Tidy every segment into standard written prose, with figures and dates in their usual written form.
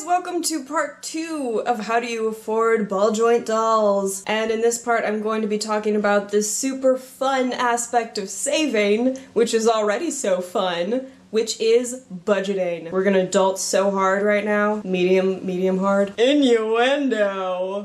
welcome to part 2 of how do you afford ball joint dolls. And in this part I'm going to be talking about this super fun aspect of saving, which is already so fun, which is budgeting. We're gonna adult so hard right now. Medium hard. Innuendo!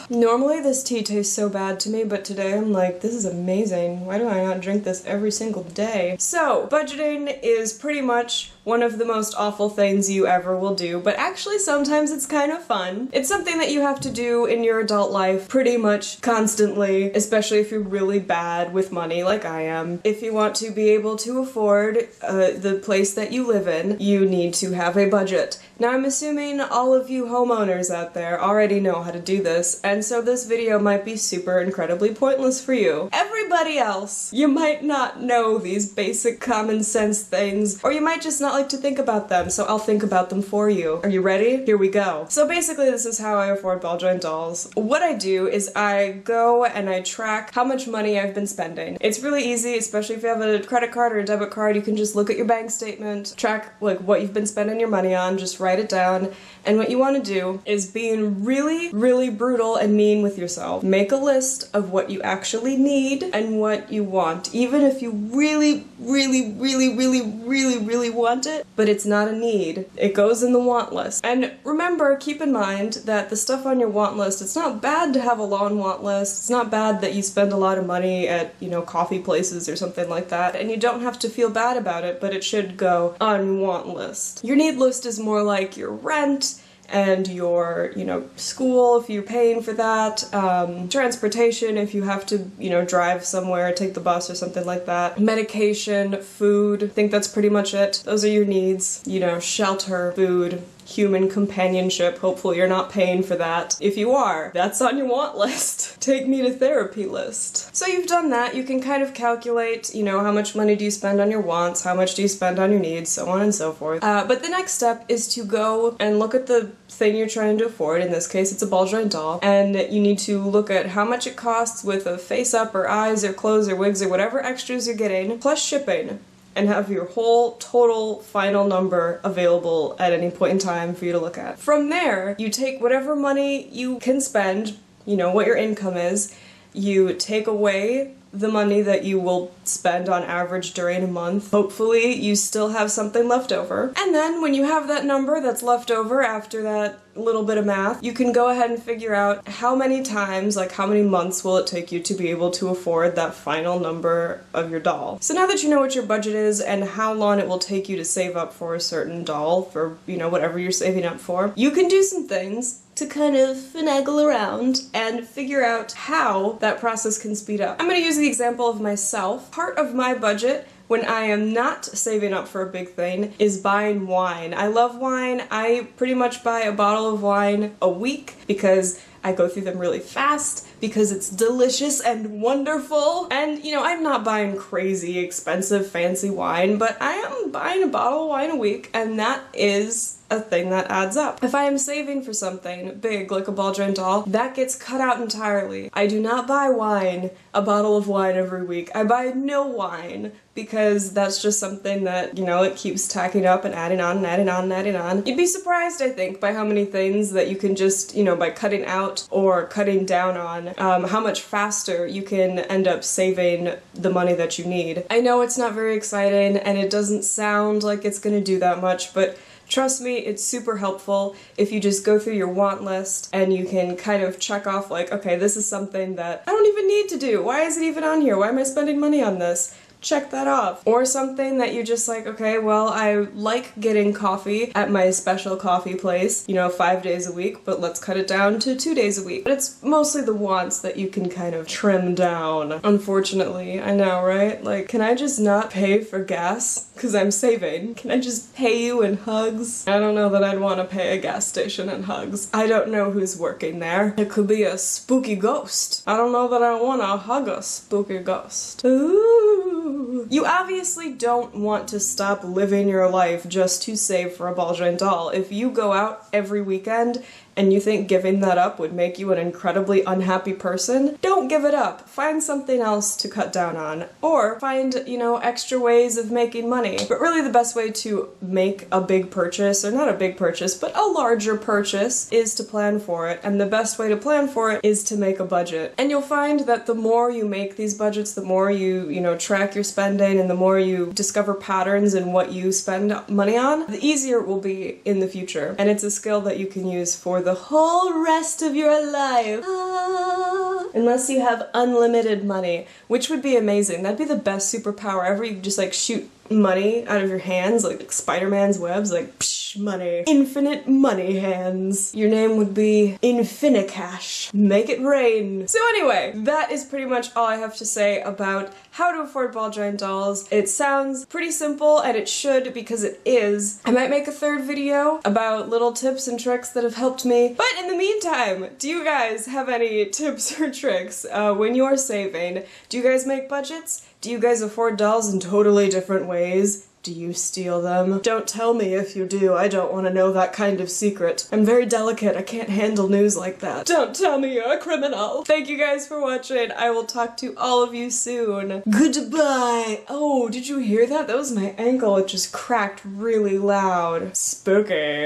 Normally this tea tastes so bad to me, but today I'm like, this is amazing. Why do I not drink this every single day? So, budgeting is pretty much one of the most awful things you ever will do, but actually sometimes it's kind of fun. It's something that you have to do in your adult life pretty much constantly, especially if you're really bad with money like I am. If you want to be able to afford the place that you live in, you need to have a budget. Now I'm assuming all of you homeowners out there already know how to do this, and so this video might be super incredibly pointless for you. Everybody else, you might not know these basic common sense things, or you might just not like to think about them, so I'll think about them for you. Are you ready? Here we go. So basically this is how I afford ball joint dolls. What I do is I go and I track how much money I've been spending. It's really easy, especially if you have a credit card or a debit card. You can just look at your bank statement, track like what you've been spending your money on, just write it down, and what you want to do is being really brutal and mean with yourself. Make a list of what you actually need and what you want, even if you really want it, but it's not a need. It goes in the want list. And remember, keep in mind that the stuff on your want list, it's not bad to have a long want list. It's not bad that you spend a lot of money at, you know, coffee places or something like that, and you don't have to feel bad about it, but it should go on want list. Your need list is more like your rent, and your, you know, school if you're paying for that, transportation if you have to, you know, drive somewhere, take the bus or something like that, medication, food, I think that's pretty much it. Those are your needs, you know, shelter, food, human companionship. Hopefully you're not paying for that. If you are, that's on your want list. Take me to therapy list. So you've done that, you can kind of calculate, you know, how much money do you spend on your wants, how much do you spend on your needs, so on and so forth. But the next step is to go and look at the thing you're trying to afford. In this case, it's a ball joint doll, and you need to look at how much it costs with a face up or eyes or clothes or wigs or whatever extras you're getting, plus shipping, and have your whole total final number available at any point in time for you to look at. From there, you take whatever money you can spend, you know, what your income is, you take away the money that you will spend on average during a month. Hopefully you still have something left over. And then when you have that number that's left over after that little bit of math, you can go ahead and figure out how many times, like how many months will it take you to be able to afford that final number of your doll. So now that you know what your budget is and how long it will take you to save up for a certain doll, for, you know, whatever you're saving up for, you can do some things to kind of finagle around and figure out how that process can speed up. I'm going to use the example of myself. Part of my budget when I am not saving up for a big thing is buying wine. I love wine. I pretty much buy a bottle of wine a week because I go through them really fast, because it's delicious and wonderful. And, you know, I'm not buying crazy expensive fancy wine, but I am buying a bottle of wine a week, and that is a thing that adds up. If I am saving for something big like a ball joint doll, that gets cut out entirely. I do not buy wine, a bottle of wine every week. I buy no wine, because that's just something that, you know, it keeps tacking up and adding on and adding on and adding on. You'd be surprised, I think, by how many things that you can just, you know, by cutting out or cutting down on, how much faster you can end up saving the money that you need. I know it's not very exciting and it doesn't sound like it's gonna do that much, but trust me, it's super helpful if you just go through your want list and you can kind of check off like, okay, this is something that I don't even need to do. Why is it even on here? Why am I spending money on this? Check that off. Or something that you're just like, okay, well, I like getting coffee at my special coffee place, you know, 5 days a week, but let's cut it down to 2 days a week. But it's mostly the wants that you can kind of trim down, unfortunately. I know, right? Like, can I just not pay for gas? Because I'm saving. Can I just pay you in hugs? I don't know that I'd want to pay a gas station in hugs. I don't know who's working there. It could be a spooky ghost. I don't know that I want to hug a spooky ghost. Ooh. You obviously don't want to stop living your life just to save for a ball joint doll. If you go out every weekend and you think giving that up would make you an incredibly unhappy person, don't give it up. Find something else to cut down on, or find, you know, extra ways of making money. But really the best way to make a big purchase, or not a big purchase, but a larger purchase, is to plan for it. And the best way to plan for it is to make a budget. And you'll find that the more you make these budgets, the more you know, track your spending, and the more you discover patterns in what you spend money on, the easier it will be in the future. And it's a skill that you can use for the whole rest of your life. Unless you have unlimited money, which would be amazing. That'd be the best superpower ever. You could just like shoot money out of your hands like Spider-Man's webs, like psh, money. Infinite money hands. Your name would be Infinicash. Make it rain. So anyway, that is pretty much all I have to say about how to afford ball joint dolls. It sounds pretty simple, and it should, because it is. I might make a third video about little tips and tricks that have helped me. But in the meantime, do you guys have any tips or tricks when you're saving? Do you guys make budgets? Do you guys afford dolls in totally different ways? Do you steal them? Don't tell me if you do. I don't want to know that kind of secret. I'm very delicate. I can't handle news like that. Don't tell me you're a criminal. Thank you guys for watching. I will talk to all of you soon. Goodbye. Oh, did you hear that? That was my ankle. It just cracked really loud. Spooky.